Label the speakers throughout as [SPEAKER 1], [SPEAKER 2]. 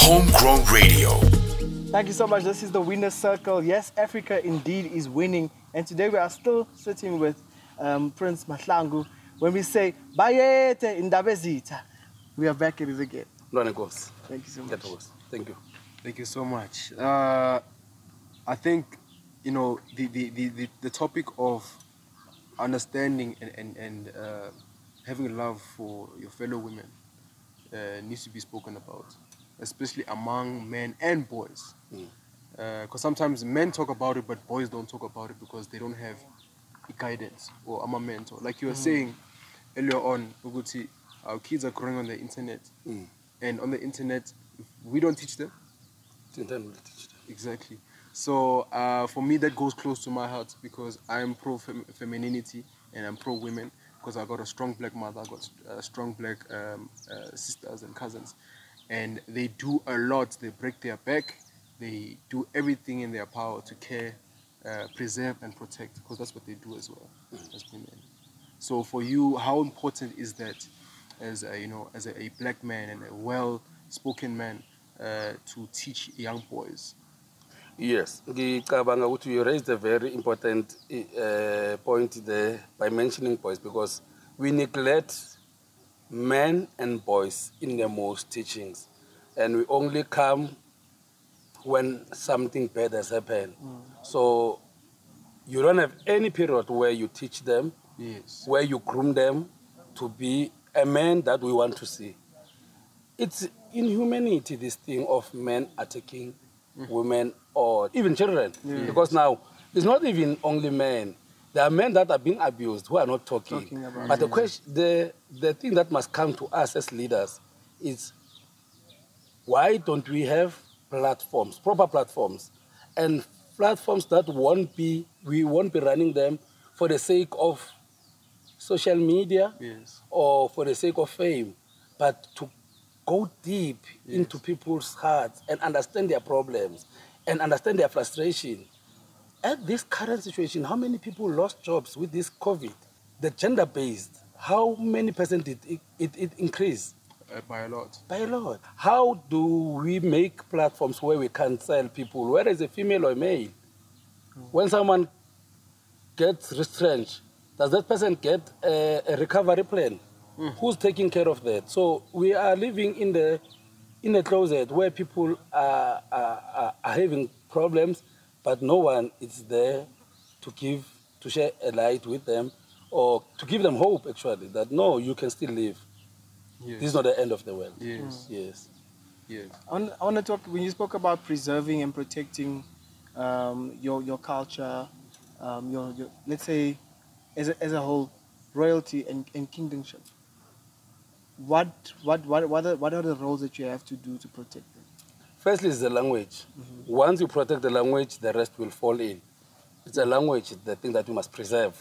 [SPEAKER 1] Homegrown Radio.
[SPEAKER 2] Thank you so much. This is the Winner's Circle. Yes, Africa indeed is winning. And today we are still sitting with Prince Mahlangu. When we say, Bayete indaba zitha, we are back at it again.
[SPEAKER 3] Thank you so much. Thank you.
[SPEAKER 4] Thank you so much. I think, you know, the topic of understanding and having love for your fellow women needs to be spoken about, especially among men and boys. Because sometimes men talk about it, but boys don't talk about it because they don't have a guidance or a mentor. Like you were saying earlier on, Uguti, our kids are growing on the internet. And on the internet, we don't teach them. Exactly. So for me, that goes close to my heart because I'm pro-femininity and I'm pro-women because I got a strong black mother, I got strong black sisters and cousins. And they do a lot. They break their back. They do everything in their power to care, preserve and protect because that's what they do as well as women. So for you, how important is that as a, you know, as a black man and a well-spoken man to teach young boys?
[SPEAKER 3] Yes, you raised a very important point there by mentioning boys because we neglect men and boys in the most teachings, and we only come when something bad has happened. So you don't have any period where you teach them, where you groom them to be a man that we want to see. It's in humanity, this thing of men attacking women or even children. Because now, it's not even only men. There are men that are being abused who are not talking. But the question, the thing that must come to us as leaders is why don't we have platforms, proper platforms, and platforms that we won't be running them for the sake of social media or for the sake of fame, but to go deep into people's hearts and understand their problems and understand their frustration. At this current situation, how many people lost jobs with this COVID? The gender-based, how many percent did it increase?
[SPEAKER 4] By a lot.
[SPEAKER 3] By a lot. How do we make platforms where we can sell people, whether it's a female or a male? When someone gets retrenched, does that person get a recovery plan? Who's taking care of that? So we are living in the closet where people are having problems, but no one is there to share a light with them or to give them hope, actually, that no, you can still live. This is not the end of the world. Yes.
[SPEAKER 2] I want to talk, when you spoke about preserving and protecting your culture, your let's say, as a whole, royalty and kingdomship. What are the roles that you have to do to protect them?
[SPEAKER 3] Firstly, is the language. Once you protect the language, the rest will fall in. It's a language, the thing that you must preserve.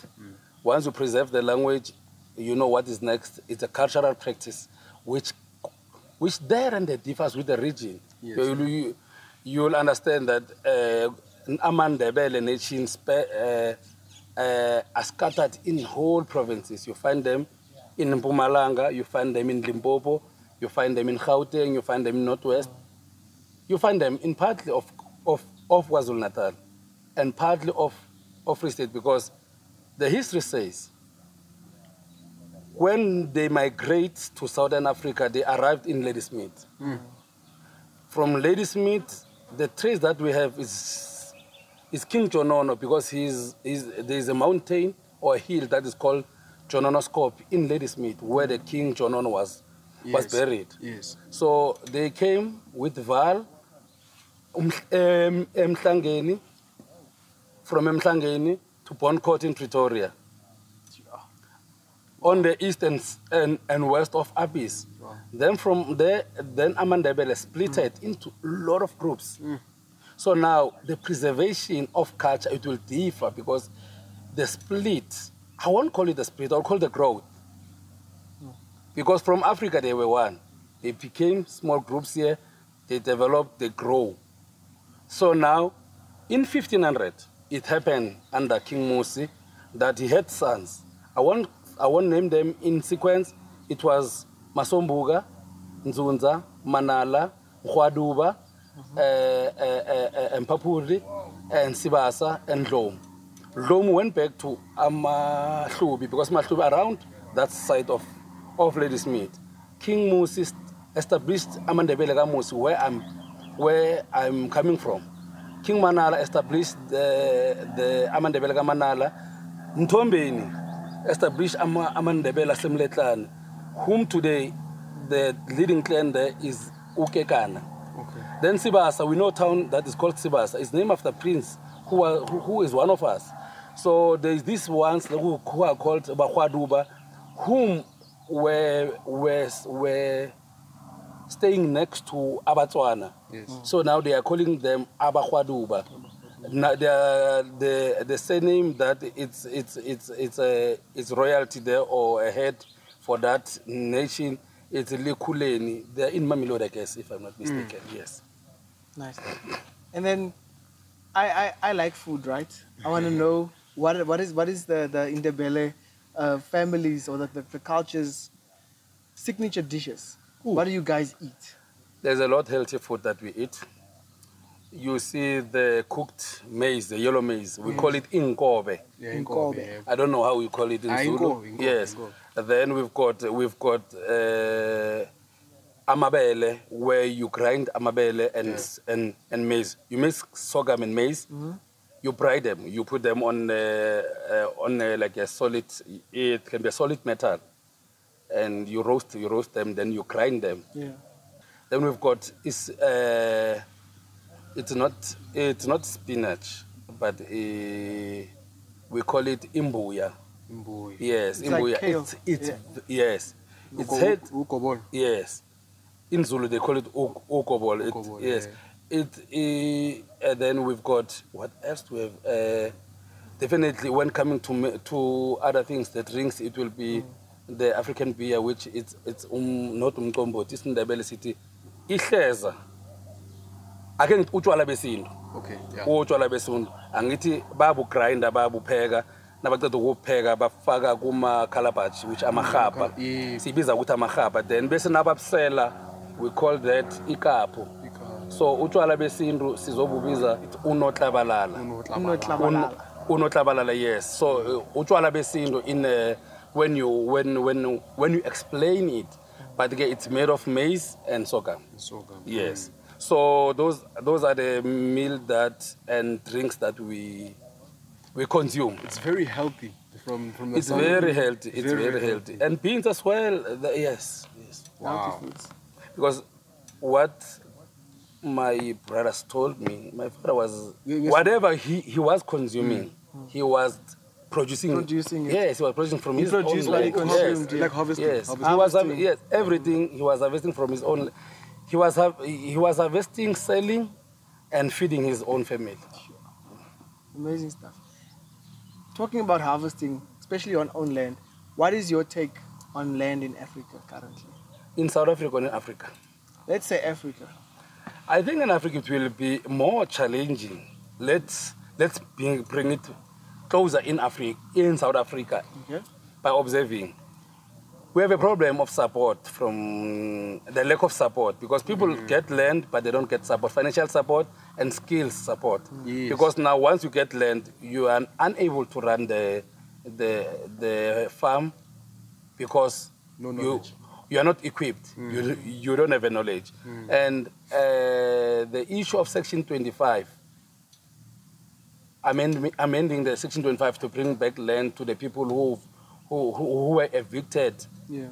[SPEAKER 3] Once you preserve the language, you know what is next. It's a cultural practice, which there and there differs with the region. You'll understand that Amandebele nations are scattered in whole provinces. You find them in Mpumalanga, you find them in Limpopo, you find them in Gauteng, you find them in Northwest. You find them in partly of KwaZulu-Natal and partly of Free State, because the history says when they migrate to Southern Africa, they arrived in Ladysmith. From Ladysmith, the trace that we have is King Jonono, because there's a mountain or a hill that is called Jononoscope in Ladysmith, where the King Jonono was buried. So they came with Val, Mhlangeni, from Mhlangeni to Boncourt in Pretoria, on the east and west of Abyss. Then from there, Amandebele split it into a lot of groups. So now the preservation of culture, it will differ because the split, I won't call it the split, I'll call it the growth. Because from Africa they were one. They became small groups here, they developed, they grow. So now, in 1500, it happened under King Musi that he had sons. I won't name them in sequence. It was Masombuga, Nzunza, Manala, Khwaduba, Mpapuri, and Sibasa, and Dlom. Dlom went back to Mahlubi because Mahlubi around that side of Ladysmith. King Musi established Amandebele Musi where I'm coming from. King Manala established the Amandebele Manala. Ntombeni established Amandebele Assembly Clan, whom today the leading clan there is Ukekana.
[SPEAKER 4] Okay.
[SPEAKER 3] Then Sibasa, we know a town that is called Sibasa. It's named after Prince, who is one of us. So there is these ones who are called Bakhwaduba, whom were staying next to Abatswana.
[SPEAKER 4] Yes.
[SPEAKER 3] So now they are calling them Abakhwaduba. Now the surname that it's royalty there or a head for that nation. It's Likuleni. They're in Mamelodi, I guess, if I'm not mistaken. Yes.
[SPEAKER 2] Nice. And then I like food, right? I want to know what is the Indebele families or the culture's signature dishes.
[SPEAKER 3] Ooh.
[SPEAKER 2] What do you guys eat?
[SPEAKER 3] There's a lot of healthy food that we eat. You see the cooked maize, the yellow maize. We call it inkobe.
[SPEAKER 4] Yeah,
[SPEAKER 2] Inkobe.
[SPEAKER 4] yeah.
[SPEAKER 3] I don't know how we call it in Zulu.
[SPEAKER 4] Inkobe,
[SPEAKER 3] Yes.
[SPEAKER 4] Inkobe.
[SPEAKER 3] Then we've got amabele, where you grind amabele and maize. You mix sorghum and maize. You fry them. You put them on like a solid. It can be a solid metal, and you roast them. Then you grind them.
[SPEAKER 2] Yeah.
[SPEAKER 3] Then we've got it's not spinach, but we call it imbuya.
[SPEAKER 4] Mbuyi.
[SPEAKER 3] Yes,
[SPEAKER 2] It's like
[SPEAKER 3] imbuya.
[SPEAKER 2] kale.
[SPEAKER 3] It's yes. It's
[SPEAKER 4] Uko-
[SPEAKER 3] head.
[SPEAKER 4] ukobol.
[SPEAKER 3] Yes. In Zulu they call it ukobol.
[SPEAKER 4] Ukobol,
[SPEAKER 3] Yes. And then we've got what else do we have? Definitely when coming to other things, the drinks, it will be the African beer, which it's not umqombothi, it's in the Ndebele city. Ihleza. Ake ngithi utshwala besintu.
[SPEAKER 4] Okay, yeah.
[SPEAKER 3] Utshwala besintu. Angithi babu grinder, babu pheka. Nabaqeda ukupheka bafaka kuma calabash, which amahaba.
[SPEAKER 4] Yeah.
[SPEAKER 3] Sibiza ukuthi amahaba. Then bese nababsela, we call that ikapu. So utshwala besintu sizobubiza unotlabalala.
[SPEAKER 2] Unotlabalala.
[SPEAKER 3] Unotlabalala, yes. So utshwala besintu in when you explain it, but again, it's made of maize and sorghum.
[SPEAKER 4] Sorghum.
[SPEAKER 3] Yes. So those are the meal that and drinks that we consume.
[SPEAKER 4] It's very healthy from the
[SPEAKER 3] It's
[SPEAKER 4] sound.
[SPEAKER 3] very healthy. It's
[SPEAKER 4] Very,
[SPEAKER 3] very
[SPEAKER 4] very
[SPEAKER 3] healthy. And beans as well. Yes.
[SPEAKER 4] Wow.
[SPEAKER 2] Healthy foods.
[SPEAKER 3] Because what my brothers told me, my father was
[SPEAKER 4] Yes.
[SPEAKER 3] whatever he was consuming, he was producing
[SPEAKER 2] it.
[SPEAKER 3] Yes, he was producing from his
[SPEAKER 2] produced
[SPEAKER 3] own
[SPEAKER 2] what he
[SPEAKER 3] land.
[SPEAKER 2] consumed.
[SPEAKER 3] Yes.
[SPEAKER 4] Like harvesting.
[SPEAKER 3] Yes,
[SPEAKER 4] harvesting.
[SPEAKER 3] yes, everything he was harvesting from his own. He was harvesting, selling, and feeding his own family.
[SPEAKER 2] Amazing stuff. Talking about harvesting, especially on own land, what is your take on land in Africa currently?
[SPEAKER 3] In South Africa or in Africa?
[SPEAKER 2] Let's say Africa.
[SPEAKER 3] I think in Africa it will be more challenging. Let's bring it closer in South Africa,
[SPEAKER 2] Okay.
[SPEAKER 3] by observing. We have a problem of support from the lack of support because people get land but they don't get support, financial support and skills support.
[SPEAKER 4] Yes.
[SPEAKER 3] Because now once you get land, you are unable to run the farm because
[SPEAKER 4] No knowledge.
[SPEAKER 3] you are not equipped. You don't have a knowledge. And the issue of Section 25, amending the Section 25 to bring back land to the people who were evicted.
[SPEAKER 2] Yeah.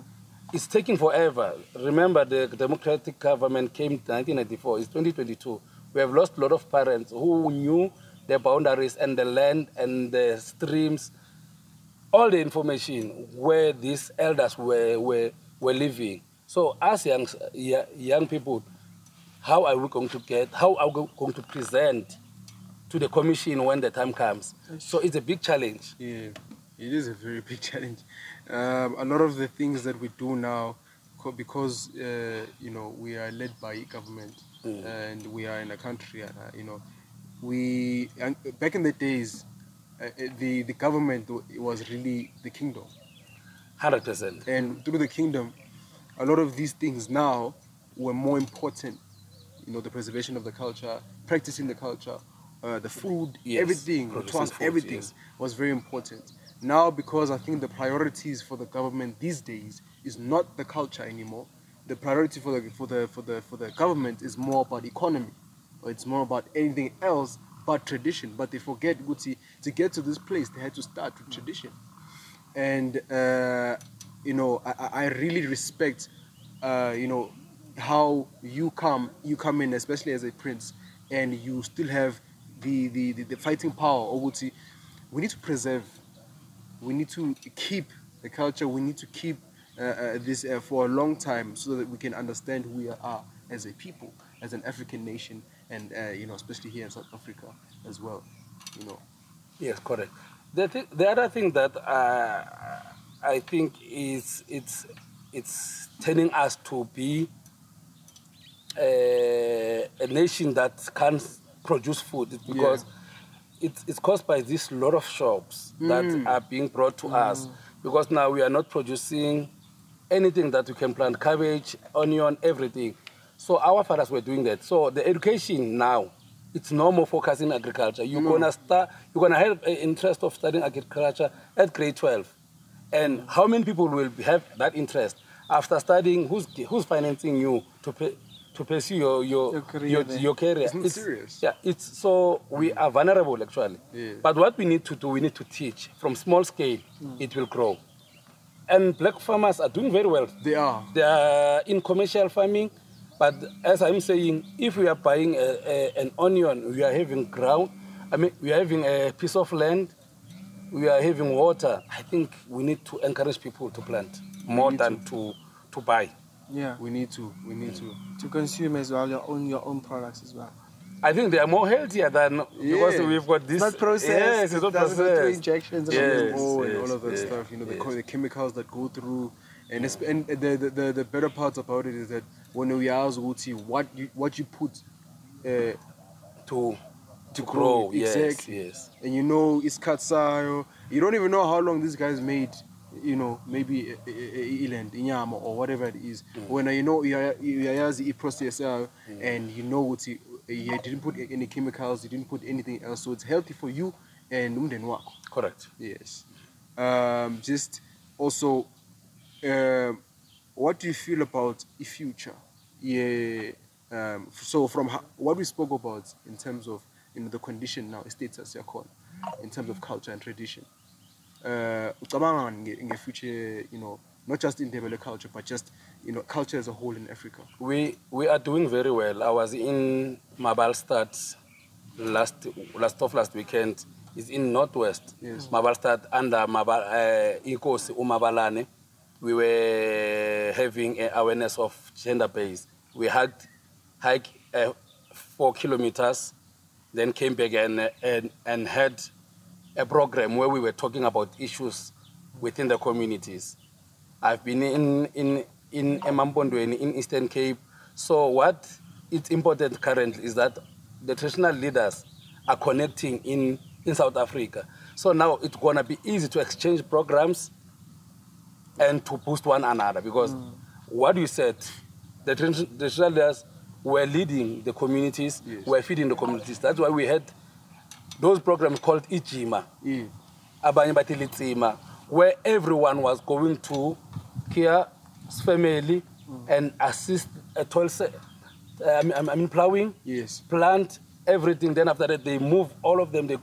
[SPEAKER 3] It's taking forever. Remember, the democratic government came in 1994. It's 2022. We have lost a lot of parents who knew the boundaries and the land and the streams, all the information where these elders were living. So as young people, how are we going to present to the commission when the time comes? So it's a big challenge.
[SPEAKER 4] Yeah, it is a very big challenge. A lot of the things that we do now, because we are led by government and we are in a country, back in the days, the government was really the kingdom.
[SPEAKER 3] 100%.
[SPEAKER 4] And through the kingdom, a lot of these things now were more important you know, the preservation of the culture, practicing the culture, the food,
[SPEAKER 3] Yes,
[SPEAKER 4] everything,
[SPEAKER 3] producing food,
[SPEAKER 4] everything
[SPEAKER 3] yes.
[SPEAKER 4] was very important. Now, because I think the priorities for the government these days is not the culture anymore. The priority for the government is more about economy, or it's more about anything else but tradition. But they forget, Guti, to get to this place, they had to start with tradition. And you know, I really respect, you know, how you come in, especially as a prince, and you still have the fighting power. Oguti, we need to preserve, we need to keep the culture, we need to keep this for a long time, so that we can understand who we are as a people, as an African nation, and you know, especially here in South Africa as well, you know.
[SPEAKER 3] Yes, correct. The other thing that I think is it's turning us to be a nation that can produce food is because it's caused by this lot of shops that are being brought to us, because now we are not producing anything that we can plant: cabbage, onion, everything. So our fathers were doing that. So the education now, it's no more focusing agriculture. You're gonna have an interest of studying agriculture at grade 12, and how many people will have that interest after studying? Who's financing you to pursue your
[SPEAKER 2] career then.
[SPEAKER 3] your career?
[SPEAKER 4] Isn't it serious?
[SPEAKER 3] Yeah, it's so we are vulnerable actually.
[SPEAKER 4] Yeah.
[SPEAKER 3] But what we need to do, we need to teach from small scale. It will grow. And black farmers are doing very well.
[SPEAKER 4] They are.
[SPEAKER 3] They are in commercial farming, but as I'm saying, if we are buying an onion, we are having ground. I mean, we are having a piece of land, we are having water. I think we need to encourage people to plant more than to buy.
[SPEAKER 2] Yeah.
[SPEAKER 4] We need to
[SPEAKER 2] To consume as well, your own products as well.
[SPEAKER 3] I think they are more healthier than because we've got this.
[SPEAKER 2] It's not processed.
[SPEAKER 3] Yes, it's not
[SPEAKER 2] doesn't go through
[SPEAKER 3] processed.
[SPEAKER 2] injections.
[SPEAKER 3] Yes.
[SPEAKER 4] and all of that
[SPEAKER 3] yes,
[SPEAKER 4] stuff, you know,
[SPEAKER 3] yes.
[SPEAKER 4] the chemicals that go through, and and the better part about it is that when we ask Uti what you put
[SPEAKER 3] To grow. Yes,
[SPEAKER 4] exactly,
[SPEAKER 3] yes.
[SPEAKER 4] and you know it's katsayo, you don't even know how long these guys made, you know, maybe eland inyama or whatever it is. When you know you the process and you know Uti, you didn't put any chemicals, you didn't put anything else, so it's healthy for you and umden wako.
[SPEAKER 3] Correct.
[SPEAKER 4] Yes. Just also, what do you feel about the future? Yeah. So from what we spoke about in terms of, you know, the condition now, status in terms of culture and tradition. In the future, you know, not just in developed culture, but just, you know, culture as a whole in Africa.
[SPEAKER 3] We are doing very well. I was in Mabalstad last weekend. It's in Northwest.
[SPEAKER 4] Yes.
[SPEAKER 3] Mabalstad under Inkosi Umabalane. We were having an awareness of gender based. We had hike 4 kilometers, then came back and had a program where we were talking about issues within the communities. I've been in Emampondweni in Eastern Cape. So what is important currently is that the traditional leaders are connecting in South Africa. So now it's gonna be easy to exchange programs and to boost one another, because what you said, the traditional leaders were leading the communities,
[SPEAKER 4] Yes.
[SPEAKER 3] were feeding the communities. That's why we had those programs called Ijima, Abanye Bathi Litsima, where everyone was going to care family and assist a plowing,
[SPEAKER 4] Yes.
[SPEAKER 3] plant everything. Then after that, they move all of them. They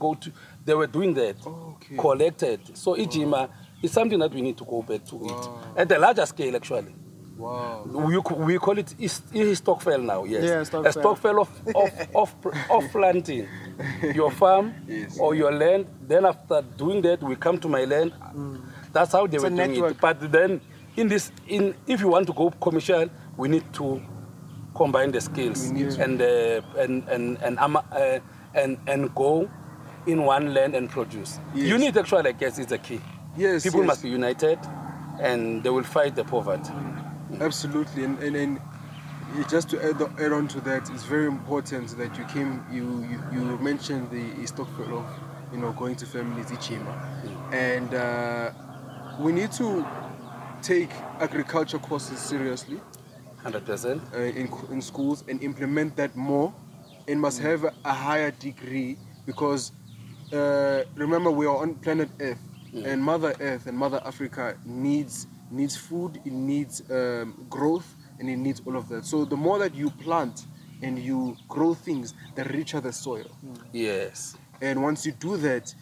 [SPEAKER 3] were doing that,
[SPEAKER 4] Okay.
[SPEAKER 3] collected. So Ijima is something that we need to go back to it at a larger scale, actually.
[SPEAKER 4] Wow.
[SPEAKER 3] We call it Stokvel now, yes.
[SPEAKER 2] Yeah, Stokvel.
[SPEAKER 3] A Stokvel of planting your farm
[SPEAKER 4] Yes.
[SPEAKER 3] or your land. Then after doing that, we come to my land. That's how they were
[SPEAKER 2] a
[SPEAKER 3] doing
[SPEAKER 2] network.
[SPEAKER 3] it. But then, if you want to go commercial, we need to combine the skills
[SPEAKER 4] We need
[SPEAKER 3] and go in one land and produce.
[SPEAKER 4] Yes.
[SPEAKER 3] Unity, actually, I guess, is the key.
[SPEAKER 4] Yes.
[SPEAKER 3] People
[SPEAKER 4] yes.
[SPEAKER 3] must be united, and they will fight the poverty.
[SPEAKER 4] Absolutely, and just to add on to that, it's very important that you mentioned the Stokvel of, you know, going to families, Ichima, and we need to take agriculture courses seriously.
[SPEAKER 3] 100%.
[SPEAKER 4] In schools and implement that more, and must have a higher degree, because remember, we are on planet Earth, and Mother Earth and Mother Africa needs food, it needs growth, and it needs all of that. So the more that you plant and you grow things, the richer the soil.
[SPEAKER 3] Yes.
[SPEAKER 4] And once you do that,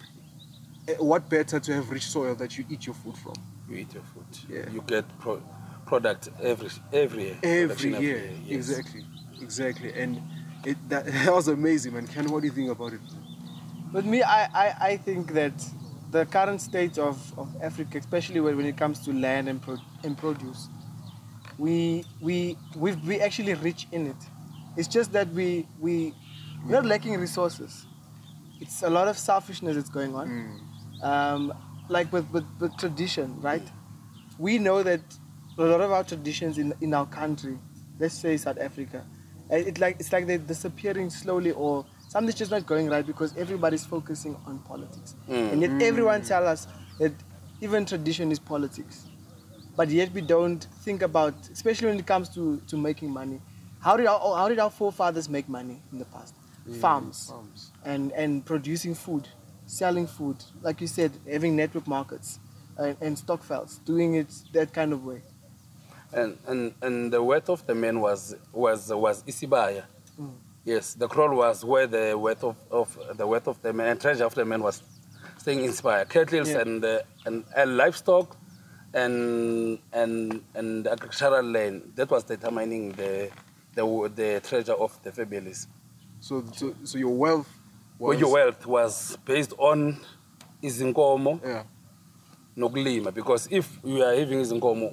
[SPEAKER 4] what better to have rich soil that you eat your food from?
[SPEAKER 3] You eat your food.
[SPEAKER 4] Yeah.
[SPEAKER 3] You get product every year.
[SPEAKER 4] Every year.
[SPEAKER 3] Yes.
[SPEAKER 4] Exactly. And that was amazing, man. Ken, what do you think about it?
[SPEAKER 2] With me, I think that the current state of Africa, especially when it comes to land and produce, we're actually rich in it. It's just that we're not lacking resources. It's a lot of selfishness that's going on. Like with tradition, right? We know that a lot of our traditions in our country, let's say South Africa, it's like they're disappearing slowly, or something's just not going right because everybody's focusing on politics. And yet everyone tells us that even tradition is politics. But yet we don't think about, especially when it comes to making money, how did our forefathers make money in the past? Farms. And producing food, selling food, like you said, having network markets and stock files, doing it that kind of way.
[SPEAKER 3] And the wealth of the man was Isibaya. Yes, the kraal was where the wealth of the man and treasure of the man was staying in Isibaya. Cattle and livestock and agricultural land. That was determining the treasure of the families.
[SPEAKER 4] So your wealth was...
[SPEAKER 3] Well, your wealth was based on izinkomo, nokulima, because if you are having izinkomo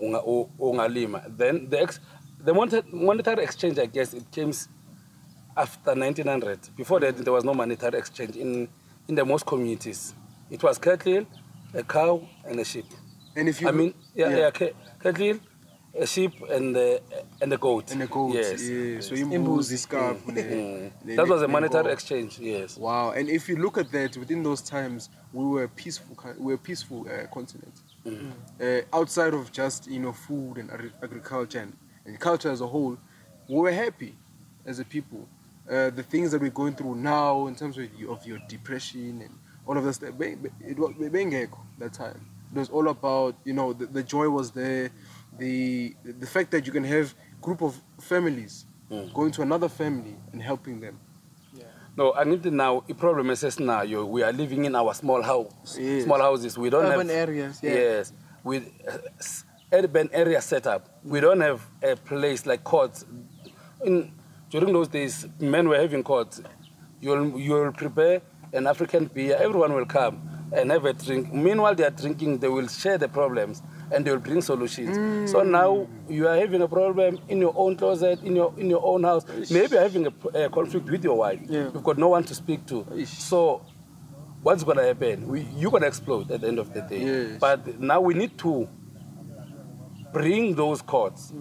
[SPEAKER 3] ungalima, then the monetary exchange, I guess, it came after 1900. Before that, there was no monetary exchange in the most communities. It was cattle, a cow, and a sheep.
[SPEAKER 4] And if you
[SPEAKER 3] cattle, a sheep, and a goat.
[SPEAKER 4] And a goat.
[SPEAKER 3] Yes.
[SPEAKER 4] Yeah. So imbuzi, scarf.
[SPEAKER 3] That was a monetary exchange. Yes.
[SPEAKER 4] Wow. And if you look at that, within those times, we were a peaceful continent. Outside of just food and agriculture and culture as a whole, we were happy as a people. The things that we're going through now in terms of your depression and all of this, it was that time. It was all about the joy was there. The fact that you can have group of families going to another family and helping them.
[SPEAKER 3] No, I need to now. The problem is now we are living in our small houses. We don't
[SPEAKER 2] urban
[SPEAKER 3] have
[SPEAKER 2] areas. Yeah.
[SPEAKER 3] Yes, with urban area set up. We don't have a place like courts. During those days, men were having courts. You'll prepare an African beer. Everyone will come and have a drink. Meanwhile, they are drinking. They will share the problems and they will bring solutions. So now you are having a problem in your own closet, in your own house. Maybe you're having a conflict with your wife. You've got no one to speak to. So what's going to happen? You're going to explode at the end of the day.
[SPEAKER 4] Yes.
[SPEAKER 3] But now we need to bring those courts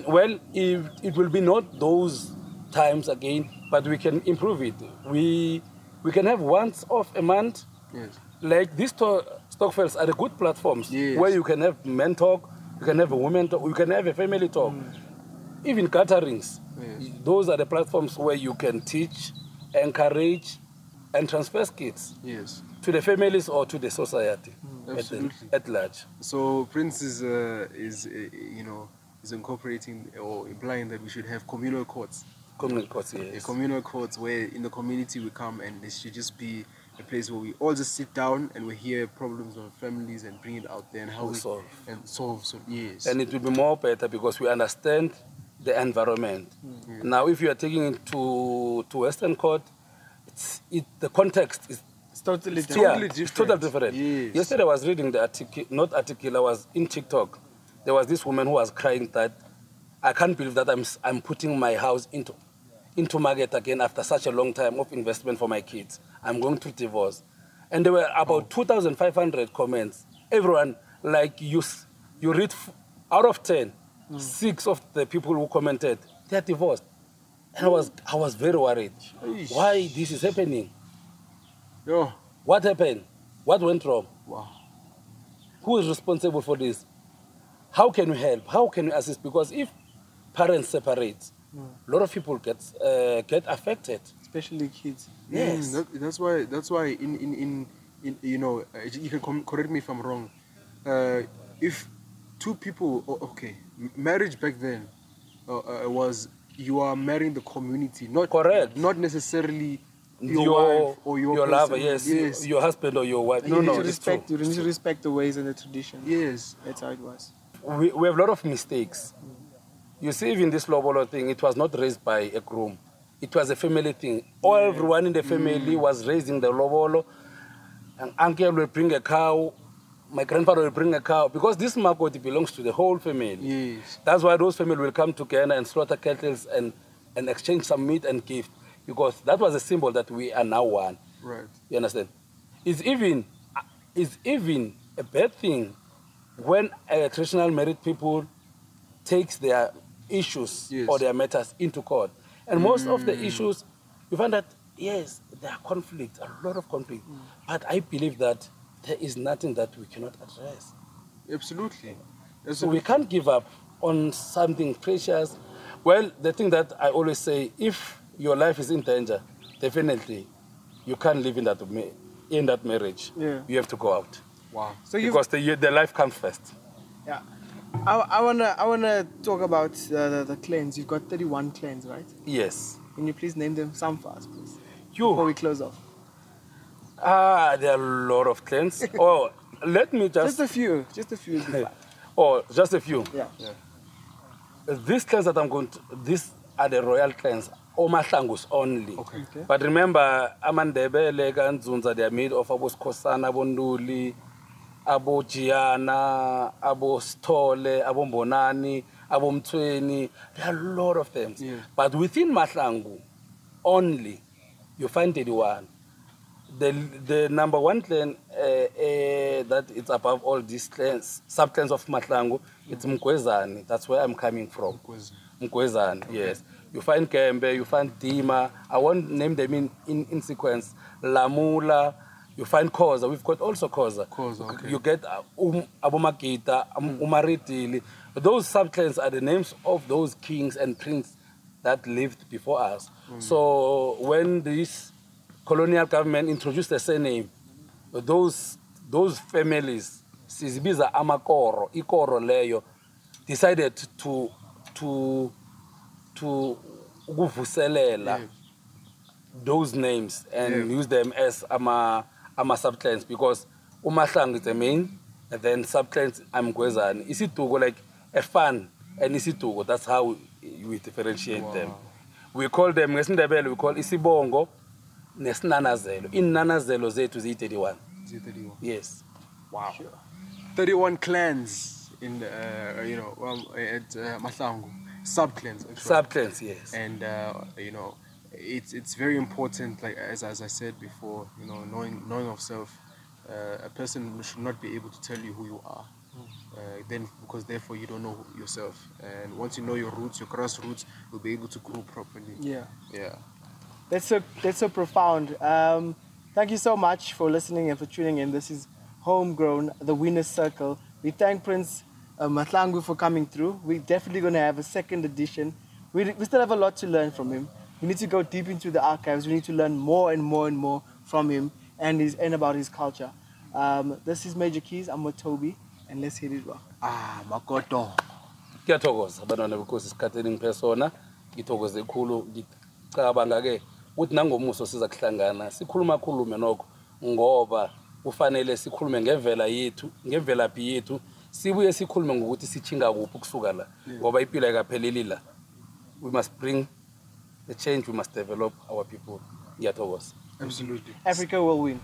[SPEAKER 3] well, it will be not those times again, but we can improve it. We can have once off a month.
[SPEAKER 4] Yes.
[SPEAKER 3] Like these Stokvels are the good platforms where you can have men talk, you can have a women talk, you can have a family talk. Even gatherings. Those are the platforms where you can teach, encourage, and transfer skills to the families or to the society at large.
[SPEAKER 4] So Prince is incorporating or implying that we should have communal courts.
[SPEAKER 3] Communal courts, yes.
[SPEAKER 4] Communal courts where in the community we come and it should just be a place where we all just sit down and we hear problems of families and bring it out there and how we
[SPEAKER 3] solve.
[SPEAKER 4] So yes.
[SPEAKER 3] And it will be more better because we understand the environment. Now, if you are taking it to Western court, the context is
[SPEAKER 2] totally different.
[SPEAKER 3] It's totally different.
[SPEAKER 4] Yes.
[SPEAKER 3] Yesterday I was reading the article, I was in TikTok. There was this woman who was crying that I can't believe that I'm putting my house into market again after such a long time of investment for my kids. I'm going through divorce. And there were about 2,500 comments. Everyone, like you read out of 10, 6 of the people who commented, they're divorced. And I was very worried. Why this is happening? What happened? What went wrong?
[SPEAKER 4] Wow.
[SPEAKER 3] Who is responsible for this? how can we help? How can we assist? Because if parents separate, a lot of people get affected.
[SPEAKER 2] Especially kids.
[SPEAKER 3] Yes.
[SPEAKER 4] That's why in you know, you can correct me if I'm wrong. If two people, okay, marriage back then was you are marrying the community, not
[SPEAKER 3] Correct.
[SPEAKER 4] not necessarily your wife or your
[SPEAKER 3] lover,
[SPEAKER 4] person.
[SPEAKER 3] yes, your husband or your wife.
[SPEAKER 2] You need to
[SPEAKER 3] it's
[SPEAKER 2] respect.
[SPEAKER 3] true.
[SPEAKER 2] You need to respect the ways and the traditions.
[SPEAKER 4] Yes.
[SPEAKER 2] That's how it was.
[SPEAKER 3] We have a lot of mistakes. You see, even this lobolo thing, it was not raised by a groom. It was a family thing. Everyone in the family was raising the lobolo. An uncle will bring a cow. My grandfather will bring a cow. Because this makoti belongs to the whole family.
[SPEAKER 4] Yes.
[SPEAKER 3] That's why those families will come together and slaughter cattle and exchange some meat and gift. Because that was a symbol that we are now one.
[SPEAKER 4] Right.
[SPEAKER 3] You understand? It's even a bad thing when traditional married people takes their issues or their matters into court. And most of the issues, you find that, yes, there are conflicts, a lot of conflict. But I believe that there is nothing that we cannot address.
[SPEAKER 4] Absolutely.
[SPEAKER 3] So we can't give up on something precious. Well, the thing that I always say, if your life is in danger, definitely you can't live in that marriage.
[SPEAKER 2] Yeah.
[SPEAKER 3] You have to go out.
[SPEAKER 4] Wow.
[SPEAKER 2] So
[SPEAKER 3] Because the life comes first.
[SPEAKER 2] Yeah. I wanna talk about the clans. You've got 31 clans, right?
[SPEAKER 3] Yes.
[SPEAKER 2] Can you please name them some for us, please?
[SPEAKER 3] You.
[SPEAKER 2] Before we close off.
[SPEAKER 3] There are a lot of clans. Oh, let me
[SPEAKER 2] Just a few. Just a few. Would be fine.
[SPEAKER 3] Oh, just a few.
[SPEAKER 2] Yeah.
[SPEAKER 3] These clans that I'm going to, these are the royal clans, Omahlangus only.
[SPEAKER 4] Okay.
[SPEAKER 3] But remember, Amandebele, Ganzunza, they are made of Abos-Kosana, Abonduli, Abo-Giana, Abo-Stole, Abo-Mbonani, Abo-Mtweni. There are a lot of them.
[SPEAKER 4] Yeah.
[SPEAKER 3] But within Mahlangu only, you find 31. The number one clan that it's above all these clans, sub-clans of Mahlangu, it's Mkwezani. That's where I'm coming from. Mkwezani, yes. You find Kembe, you find Dima. I won't name them in sequence. Lamula, you find Khoza. We've got also Khoza.
[SPEAKER 4] Khoza, okay.
[SPEAKER 3] You get Abomakita, Umaritili. Those sub-clans are the names of those kings and princes that lived before us. So when this colonial government introduced the surname, those families, Sizibiza Amakoro, Ikoro Leyo, decided to ukuvuselela those names and use them as ama subclans, because Umahlang is the main, and then subclans Amgwezani. Isitugo, like a fan and Isitugo, that's how we differentiate them. We call them ngesindebele, we call Isibongo nesinanazelo. Inanazelo zethu ziyi-31.
[SPEAKER 4] Z31.
[SPEAKER 3] Yes.
[SPEAKER 4] Wow. Sure. 31 clans in you know, at Mahlangu. Sub-clans.
[SPEAKER 3] Sub-clans, yes.
[SPEAKER 4] And you know, it's very important, like as I said before, you know, knowing of self. A person should not be able to tell you who you are. Then, because therefore you don't know yourself. And once you know your roots, your grassroots, you'll be able to grow properly.
[SPEAKER 2] Yeah.
[SPEAKER 4] Yeah.
[SPEAKER 2] That's so profound. Thank you so much for listening and for tuning in. This is Homegrown, the Winner's Circle. We thank Prince Mahlangu for coming through. We're definitely going to have a second edition. We still have a lot to learn from him. We need to go deep into the archives. We need to learn more and more and more from him and about his culture. This is Major Keys. I'm with Toby, and let's hit it rock.
[SPEAKER 4] Makoto.
[SPEAKER 3] Ngiyathokoza abantwana bekhosi isikhatheni ngiphesona, ngithokoze khulu, ngicabanga ke ukuthi nangomuso siza kuhlangana sikhulume nokho, ngoba kufanele sikhulume ngevela yethu, ngemvelaphi yethu, sibuye sikhulume ngokuthi sichinga kuphi kusuka la, ngoba impilo ayikapheleli la. We must bring the change, we must develop our people. Ngiyathokoza.
[SPEAKER 4] Absolutely.
[SPEAKER 2] Africa will win.